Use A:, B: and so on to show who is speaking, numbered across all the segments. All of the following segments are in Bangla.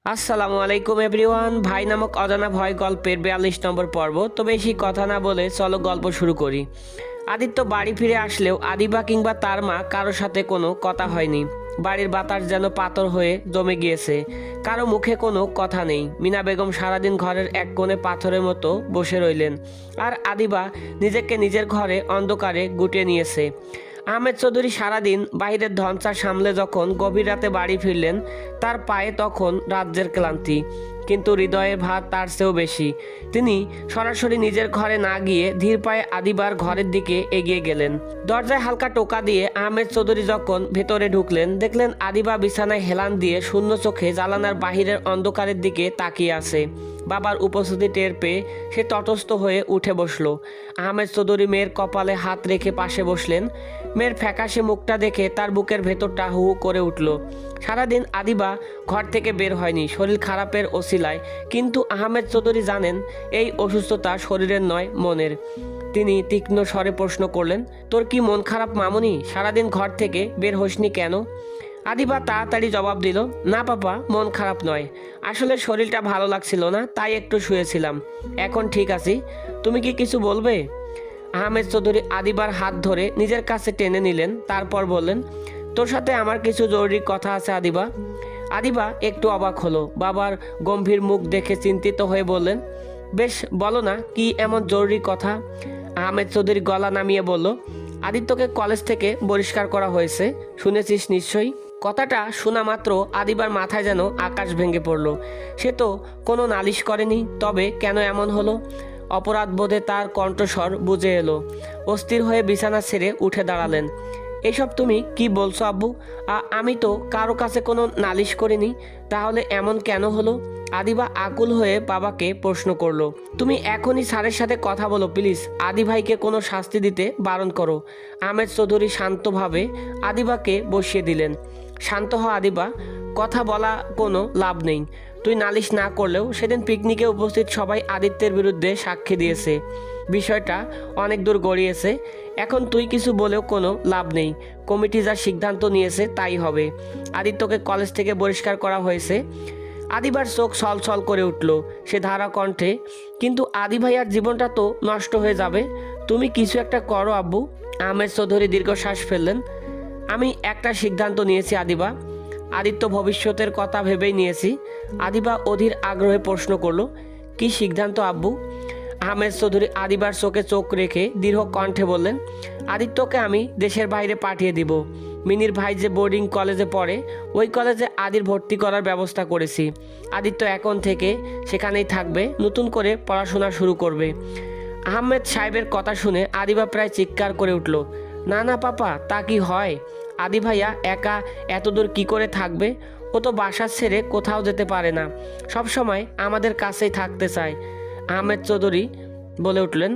A: আসসালামু আলাইকুম এভরিওয়ান। ভাই নামক অজানা ভয় গল্পের ৪২ নম্বর পর্ব। তো বেশি কথা না বলে চলো গল্প শুরু করি। আদিত্য বাড়ি ফিরে আসলেও আদিবা কিংবা তার মা কারোর সাথে কোনো কথা হয়নি। বাড়ির বাতাস যেন পাথর হয়ে জমে গিয়েছে, কারো মুখে কোনো কথা নেই। মিনা বেগম সারাদিন ঘরের এক কোণে পাথরের মতো বসে রইলেন, আর আদিবা নিজেকে নিজের ঘরে অন্ধকারে গুটিয়ে নিয়েছে। আহমেদ চৌধুরী সারাদিন বাইরের ধনচা সামলে যখন গভীর রাতে বাড়ি ফিরলেন, তার পায়ে তখন রাজ্যের ক্লান্তি, কিন্তু হৃদয়ের ভার তার চেয়েও বেশি। তিনি সরাসরি নিজের ঘরে না গিয়ে ধীর পায়ে আদিবার ঘরের দিকে এগিয়ে গেলেন। দরজায় হালকা টোকা দিয়ে আহমেদ চৌধুরী যখন ভেতরে ঢুকলেন, দেখলেন আদিবা বিছানায় হেলান দিয়ে শূন্য চোখে জানালার বাহিরের অন্ধকারের দিকে তাকিয়ে আছে। বাবার উপস্থিতি টের পেয়ে সে তটস্থ হয়ে উঠে বসল। আহমেদ চৌধুরী মেয়ের কপালে হাত রেখে পাশে বসলেন। মেয়ের ফ্যাকাশে মুখটা দেখে তার বুকের ভেতরটা হু হু করে উঠল। সারাদিন আদিবা ঘর থেকে বের হয়নি শরীর খারাপের ওসিলায়, কিন্তু আহমেদ চৌধুরী জানেন এই অসুস্থতা শরীরের নয়, মনের। তিনি তীক্ষ্ণ স্বরে প্রশ্ন করলেন, তোর কি মন খারাপ মামুনি? সারাদিন ঘর থেকে বের হসনি কেন? আদিবা তাড়াতাড়ি জবাব দিল, না পাপা, মন খারাপ নয়, আসলে শরীরটা ভালো লাগছিল না, তাই একটু শুয়েছিলাম। এখন ঠিক আছি। তুমি কি কিছু বলবে? আহমেদ চৌধুরী আদিবার হাত ধরে নিজের কাছে টেনে নিলেন, তারপর বললেন, তোর সাথে আমার কিছু জরুরি কথা আছে আদিবা। আদিবা একটু অবাক হলো। বাবার গম্ভীর মুখ দেখে চিন্তিত হয়ে বললেন, বেশ, বলো না, কি এমন জরুরি কথা? আহমেদ চৌধুরী গলা নামিয়ে বলল, আদিত্যকে কলেজ থেকে বহিষ্কার করা হয়েছে, শুনেছিস নিশ্চয়ই? কথাটা শোনা মাত্র আদিবার মাথায় যেন আকাশ ভেঙে পড়ল। সে তো কোনো নালিশ করেনি, তবে কেন এমন হলো? অপরাধ বোধে তার কণ্ঠস্বর বুঝে এলো। অস্থির হয়ে বিছানা ছেড়ে উঠে দাঁড়ালেন। এসব তুমি কি বলছো আব্বু? আমি তো কারো কাছে কোনো নালিশ করিনি, তাহলে এমন কেন হলো? আদিবা আকুল হয়ে বাবাকে প্রশ্ন করলো। তুমি এখনই স্যারের সাথে কথা বলো প্লিজ, আদি ভাইকে কোনো শাস্তি দিতে বারণ করো। আহমেদ চৌধুরী শান্তভাবে আদিবাকে বসিয়ে দিলেন। শান্ত হ আদিবা, কথা বলা কোনো লাভ নেই। তুই নালিশ না করলেও সেদিন পিকনিকে উপস্থিত সবাই আদিত্যের বিরুদ্ধে সাক্ষী দিয়েছে। বিষয়টা অনেক দূর গড়িয়েছে। এখন তুই কিছু বলেও কোনো লাভ নেই। কমিটি যা সিদ্ধান্ত নিয়েছে তাই হবে। আদিত্যকে কলেজ থেকে বহিষ্কার করা হয়েছে। আদিবার চোখ ছলছল করে উঠল। সে ধারা কণ্ঠে, কিন্তু আদি ভাইয়ার জীবনটা তো নষ্ট হয়ে যাবে। তুমি কিছু একটা করো আব্বু। আহমেদ চৌধুরী দীর্ঘশ্বাস ফেললেন। আমি একটা সিদ্ধান্ত নিয়েছি আদিবা। আদিত্য ভবিষ্যতের কথা ভেবেই নিয়েছি। আদিবা অধীর আগ্রহে প্রশ্ন করলো, কি সিদ্ধান্ত আব্বু? আহমেদ চৌধুরী আদিবার চোখে চোখ রেখে দীর্ঘ কণ্ঠে বললেন, আদিত্যকে আমি দেশের বাইরে পাঠিয়ে দিব। মিনির ভাই যে বোর্ডিং কলেজে পড়ে, ওই কলেজে আদির ভর্তি করার ব্যবস্থা করেছি। আদিত্য এখন থেকে সেখানেই থাকবে, নতুন করে পড়াশোনা শুরু করবে। আহমেদ সাহেবের কথা শুনে আদিবা প্রায় চিৎকার করে উঠল, না না পাপা, তা কি হয়? আদি ভাইয়া একা এতদূর কি করে থাকবে? ও তো বাসা ছেড়ে কোথাও যেতে পারে না, সব সময় আমাদের কাছেই থাকতে চায়। আহমেদ চৌধুরী বলে উঠলেন,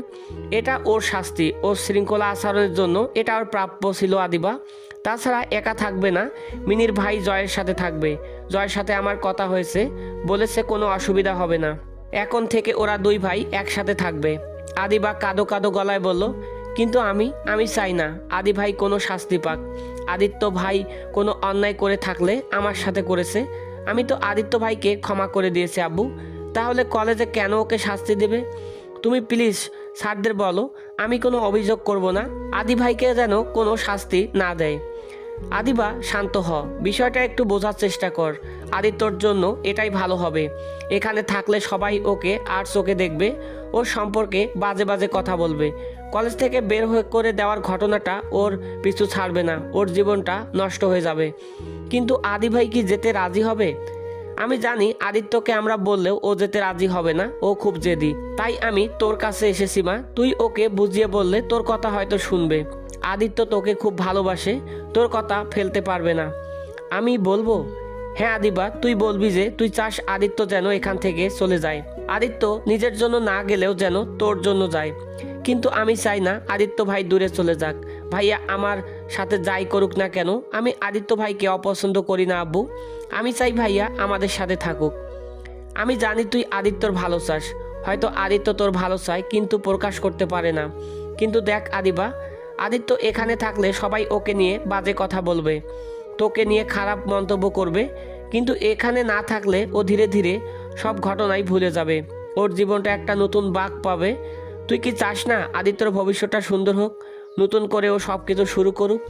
A: এটা ওর শাস্তি, ওর শৃঙ্খলা আচরণের জন্য এটা ওর প্রাপ্য ছিল আদিবা। তাছাড়া একা থাকবে না, মিনির ভাই জয়ের সাথে থাকবে। জয়ের সাথে আমার কথা হয়েছে, বলেছে কোনো অসুবিধা হবে না। এখন থেকে ওরা দুই ভাই একসাথে থাকবে। আদিবা কাঁদো কাঁদো গলায় বলল, কিন্তু আমি চাই না আদি ভাই কোনো শাস্তি পাক। আদিত্য ভাই কোনো অন্যায় করে থাকলে আমার সাথে করেছে, আমি তো আদিত্য ভাইকে ক্ষমা করে দিয়েছি আব্বু। তাহলে কলেজে কেন ওকে শাস্তি দেবে? তুমি প্লিজ স্যারদের বলো আমি কোনো অভিযোগ করব না, আদি ভাইকে যেন কোনো শাস্তি না দেয়। আদিবা, শান্ত হ, বিষয়টা একটু বোঝার চেষ্টা কর। আদিত্যর জন্য এটাই ভালো হবে। এখানে থাকলে সবাই ওকে আর চোখে দেখবে, ওর সম্পর্কে বাজে বাজে কথা বলবে। কলেজ থেকে বের হয়ে করে দেওয়ার ঘটনাটা ওর পিছু ছাড়বে না, ওর জীবনটা নষ্ট হয়ে যাবে। কিন্তু আদি ভাই কি যেতে রাজি হবে? আমি জানি আদিত্যকে আমরা বললেও ও যেতে রাজি হবে না, ও খুব জেদি। তাই আমি তোর কাছে এসেছি মা, তুই ওকে বুঝিয়ে বললে তোর কথা হয়তো শুনবে। আদিত্য তোকে খুব ভালোবাসে, তোর কথা ফেলতে পারবে না। আমি বলবো? হ্যাঁ আদিবা, তুই বলবি যে তুই চাস আদিত্য যেন এখান থেকে চলে যায়। আদিত্য নিজের জন্য না গেলেও যেন তোর জন্য যায়। কিন্তু আমি চাই না আদিত্য ভাই দূরে চলে যাক। ভাইয়া আমার সাথে যাই করুক না কেন, আমি আদিত্য ভাইকে অপছন্দ করি না আব্বু। আমি চাই ভাইয়া আমাদের সাথে থাকুক। আমি জানি তুই আদিত্যর ভালো চাস, হয়তো আদিত্য তোর ভালো চায় কিন্তু প্রকাশ করতে পারে না। কিন্তু দেখ আদিবা, আদিত্য এখানে থাকলে সবাই ওকে নিয়ে বাজে কথা বলবে, তোকে নিয়ে খারাপ মন্তব্য করবে। কিন্তু এখানে না থাকলে ও ধীরে ধীরে সব ঘটনাই ভুলে যাবে, ওর জীবনটা একটা নতুন বাঁক পাবে। তুই কি চাস না আদিত্যর ভবিষ্যৎটা সুন্দর হোক, নতুন করে ও সব কিছু শুরু করুক?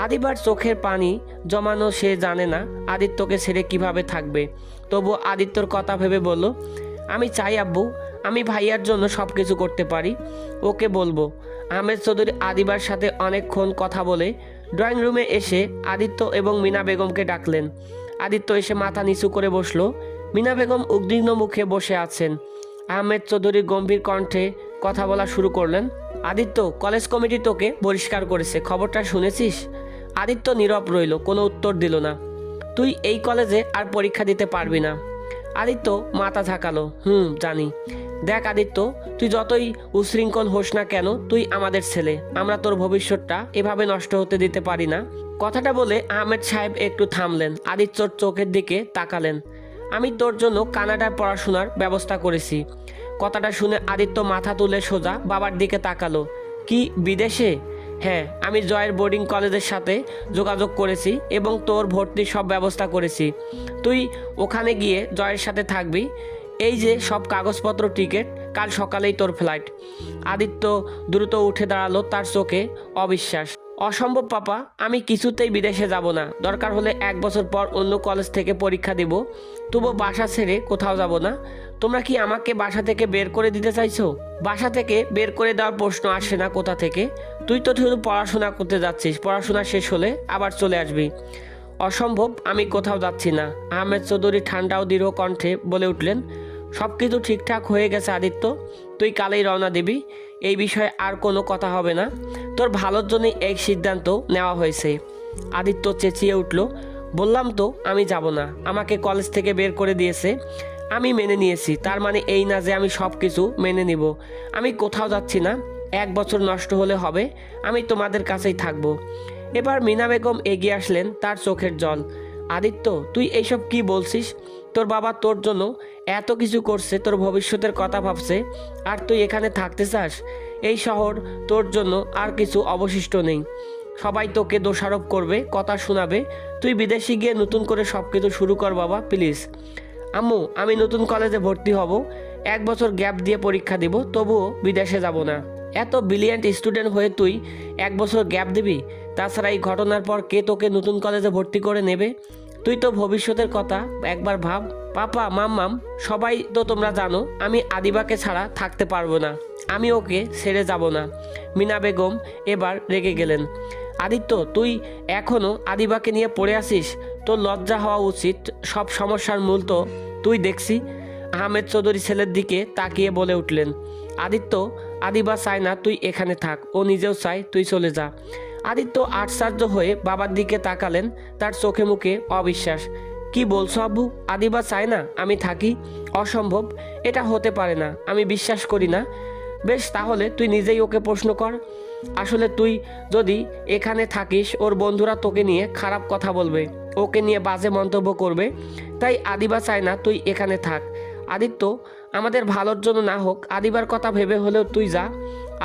A: আদিবার চোখের পানি জমানো সে জানে না আদিত্যকে ছেড়ে কিভাবে থাকবে। তবু আদিত্যর কথা ভেবে বলল, আমি চাই আব্বু, আমি ভাইয়ার জন্য সব কিছু করতে পারি। ওকে বলবো। আহমেদ চৌধুরী আদিবার সাথে অনেকক্ষণ কথা বলে ড্রয়িং রুমে এসে আদিত্য এবং মিনা বেগমকে ডাকলেন। আদিত্য এসে মাথা নিচু করে বসলো। মিনা বেগম উদ্বিগ্ন মুখে বসে আছেন। আহমেদ চৌধুরী গম্ভীর কণ্ঠে কথা বলা শুরু করলেন, আদিত্য, কলেজ কমিটি তোকে বহিষ্কার করেছে, খবরটা শুনেছিস? আদিত্য নীরব রইল, কোনো উত্তর দিল না। তুই এই কলেজে আর পরীক্ষা দিতে পারবি না। আদিত্য মাথা ঝাঁকালো, জানি। দেখ আদিত্য, তুই যতই উশৃঙ্খল হোস না কেন, তুই আমাদের ছেলে, আমরা তোর ভবিষ্যৎটা এভাবে নষ্ট হতে দিতে পারি না। কথাটা বলে আহমেদ সাহেব একটু থামলেন, আদিত্যর চোখের দিকে তাকালেন। আমি তোর জন্য কানাডায় পড়াশোনার ব্যবস্থা করেছি। কথাটা শুনে আদিত্য মাথা তুলে সোজা বাবার দিকে তাকালো। কি, বিদেশে? হ্যাঁ, আমি জয়ের বোর্ডিং কলেজের সাথে যোগাযোগ করেছি এবং তোর ভর্তির সব ব্যবস্থা করেছি। তুই ওখানে গিয়ে জয়ের সাথে থাকবি। এই যে সব কাগজপত্র, টিকিট, কাল সকালেই তোর ফ্লাইট। আদিত্য দ্রুত উঠে দাঁড়ালো, তার চোখে অবিশ্বাস। অসম্ভব পাপা, আমি কিছুতেই বিদেশে যাব না। দরকার হলে 1 বছর পর অন্য কলেজ থেকে পরীক্ষা দিব, তবু বাসা ছেড়ে কোথাও যাব না। তোমরা কি আমাকে বাসা থেকে বের করে দিতে চাইছো? বাসা থেকে বের করে দেওয়ার প্রশ্ন আসে না কোথা থেকে। তুই তো শুধু পড়াশোনা করতে যাচ্ছিস, পড়াশোনা শেষ হলে আবার চলে আসবি। অসম্ভব, আমি কোথাও যাচ্ছি না। আহমেদ চৌধুরী ঠান্ডা ও দৃঢ় কণ্ঠে বলে উঠলেন, সব কিছু ঠিকঠাক হয়ে গেছে আদিত্য, তুই কালেই রওনা দিবি। এই বিষয়ে আর কোনো কথা হবে না। তোর ভালোর জন্যই এই সিদ্ধান্ত নেওয়া হয়েছে। আদিত্য চেঁচিয়ে উঠল, বললাম তো আমি যাব না। আমাকে কলেজ থেকে বের করে দিয়েছে, আমি মেনে নিয়েছি। তার মানে এই না যে আমি সব কিছু মেনে নিব। আমি কোথাও যাচ্ছি না। 1 বছর নষ্ট হলে হবে, আমি তোমাদের কাছেই থাকব। এবার মিনা বেগম এগিয়ে আসলেন, তার চোখের জল। আদিত্য, তুই এইসব কি বলছিস? তোর বাবা তোর জন্য এত কিছু করছে, তোর ভবিষ্যতের কথা ভাবছে, আর তুই এখানে থাকতে চাস? এই শহর তোর জন্য আর কিছু অবশিষ্ট নেই। সবাই তোকে দোষারোপ করবে, কথা শোনাবে। তুই বিদেশে গিয়ে নতুন করে সব কিছু শুরু কর বাবা, প্লিজ। আম্মু, আমি নতুন কলেজে ভর্তি হব, 1 বছর গ্যাপ দিয়ে পরীক্ষা দিব, তবুও বিদেশে যাব না। এত ব্রিলিয়ান্ট স্টুডেন্ট হয়ে তুই 1 বছর গ্যাপ দিবি? তাছাড়া এই ঘটনার পর কে তোকে নতুন কলেজে ভর্তি করে নেবে? তুই তো ভবিষ্যতের কথা একবার ভাব। পাপা, মাম্মাম, সবাই তো তোমরা জানো আমি আদিবাকে ছাড়া থাকতে পারবো না। আমি ওকে ছেড়ে যাব না। মিনা বেগম এবার রেগে গেলেন। আদিত্য, তুই এখনও আদিবাকে নিয়ে পড়ে আছিস? তোর লজ্জা হওয়া উচিত। সব সমস্যার মূল তো তুই দেখছি। আহমেদ চৌধুরী ছেলের দিকে তাকিয়ে বলে উঠলেন, আদিত্য, আদিবা চায় না তুই এখানে থাক, ও নিজেও চায় তুই চলে যা। আদিত্য আশ্চর্য হয়ে বাবার দিকে তাকালেন, তার চোখে মুখে অবিশ্বাস। কি বলছো আব্বু? আদিবা চায় না আমি থাকি? অসম্ভব, এটা হতে পারে না, আমি বিশ্বাস করি না। বেশ, তাহলে তুই নিজেই ওকে প্রশ্ন কর। আসলে তুই যদি এখানে থাকিস, ওর বন্ধুরা তোকে নিয়ে খারাপ কথা বলবে, ওকে নিয়ে বাজে মন্তব্য করবে। তাই আদিবা চায় না তুই এখানে থাক। আদিত্য, আমাদের ভালোর জন্য না হোক, আদিবার কথা ভেবে হলেও তুই যা।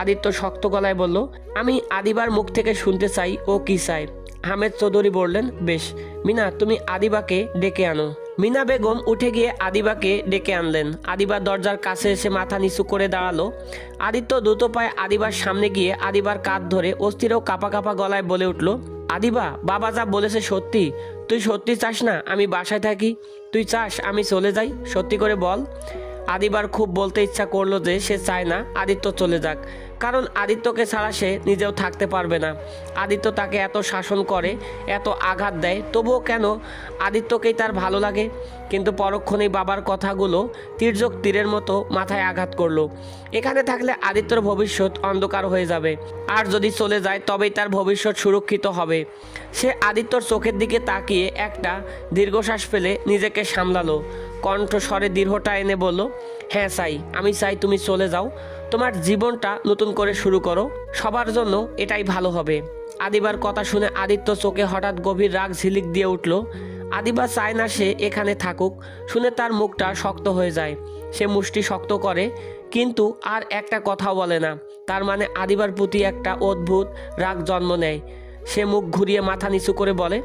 A: আদিত্য শক্ত গলায় বলল, আমি আদিবার মুখ থেকে শুনতে চাই ও কি চায়। আহমেদ চৌধুরী বললেন, বেশ, মিনা, তুমি আদিবাকে ডেকে আনো। মিনা বেগম উঠে গিয়ে আদিবাকে ডেকে আনলেন। আদিবার দরজার কাছে এসে মাথা নিচু করে দাঁড়ালো। আদিত্য দ্রুত পায়ে আদিবার সামনে গিয়ে আদিবার কাঁধ ধরে অস্থির ও কাঁপা কাঁপা গলায় বলে উঠল, আদিবা, বাবা যা বলেছে সত্যি? তুই সত্যি চাস না আমি বাসায় থাকি? তুই চাস আমি চলে যাই? সত্যি করে বল। আদিবার খুব বলতে ইচ্ছা করলো যে সে চায় না আদিত্য চলে যাক, কারণ আদিত্যকে ছাড়া সে নিজেও থাকতে পারবে না। আদিত্য তাকে এত শাসন করে, এত আঘাত দেয়, তবুও কেন আদিত্যকেই তার ভালো লাগে? কিন্তু পরক্ষণেই বাবার কথাগুলো তির্যক তীরের মতো মাথায় আঘাত করলো। এখানে থাকলে আদিত্যর ভবিষ্যৎ অন্ধকার হয়ে যাবে, আর যদি চলে যায় তবেই তার ভবিষ্যৎ সুরক্ষিত হবে। সে আদিত্যর চোখের দিকে তাকিয়ে একটা দীর্ঘশ্বাস ফেলে নিজেকে সামলালো। কণ্ঠস্বরে দৃঢ়তা এনে বলল, হ্যাঁ চাই, আমি চাই তুমি চলে যাও, তোমার জীবনটা নতুন করে শুরু করো, সবার জন্য এটাই ভালো হবে। আদিবার কথা শুনে আদিত্য চোখে হঠাৎ গভীর রাগ ঝিলিক দিয়ে উঠল। আদিবা চায় না সে এখানে থাকুক, শুনে তার মুখটা শক্ত হয়ে যায়। সে মুষ্টি শক্ত করে, কিন্তু আর একটা কথাও বলে না। তার মানে আদিবার প্রতি একটা অদ্ভুত রাগ জন্ম নেয়। সে মুখ ঘুরিয়ে মাথা নিচু করে বলে,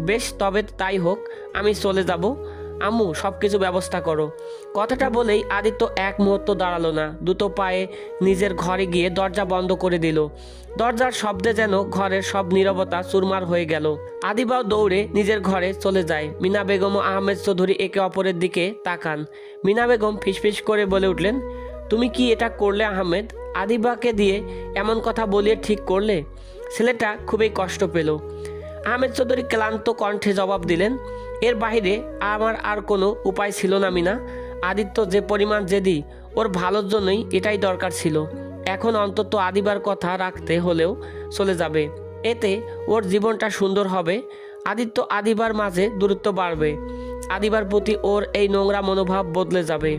A: বেশ, তবে তাই হোক, আমি চলে যাব। আম্মু, সব কিছু ব্যবস্থা করো। কথাটা বলেই আদিত্য এক মুহূর্ত দাঁড়ালো না, দুটো পায়ে নিজের ঘরে গিয়ে দরজা বন্ধ করে দিল। দরজার শব্দে যেন ঘরের সব নীরবতা চুরমার হয়ে গেল। আদিবাও দৌড়ে নিজের ঘরে চলে যায়। মিনা বেগম ও আহমেদ চৌধুরী একে অপরের দিকে তাকান। মিনা বেগম ফিসফিস করে বলে উঠলেন, তুমি কি এটা করলে আহমেদ? আদিবাকে দিয়ে এমন কথা বলিয়ে ঠিক করলে? ছেলেটা খুবই কষ্ট পেল। আহমেদ চৌধুরী ক্লান্ত কণ্ঠে জবাব দিলেন, এর বাইরে আমার আর কোনো উপায় ছিল না মিনা। আদিত্য যে পরিমাণ জেদি, ওর ভালোর জন্যই এটাই দরকার ছিল। এখন অন্তত আদিবার কথা রাখতে হলেও চলে যাবে, এতে ওর জীবনটা সুন্দর হবে। আদিত্য আদিবার মাঝে দূরত্ব বাড়বে, আদিবার প্রতি ওর এই নোংরা মনোভাব বদলে যাবে।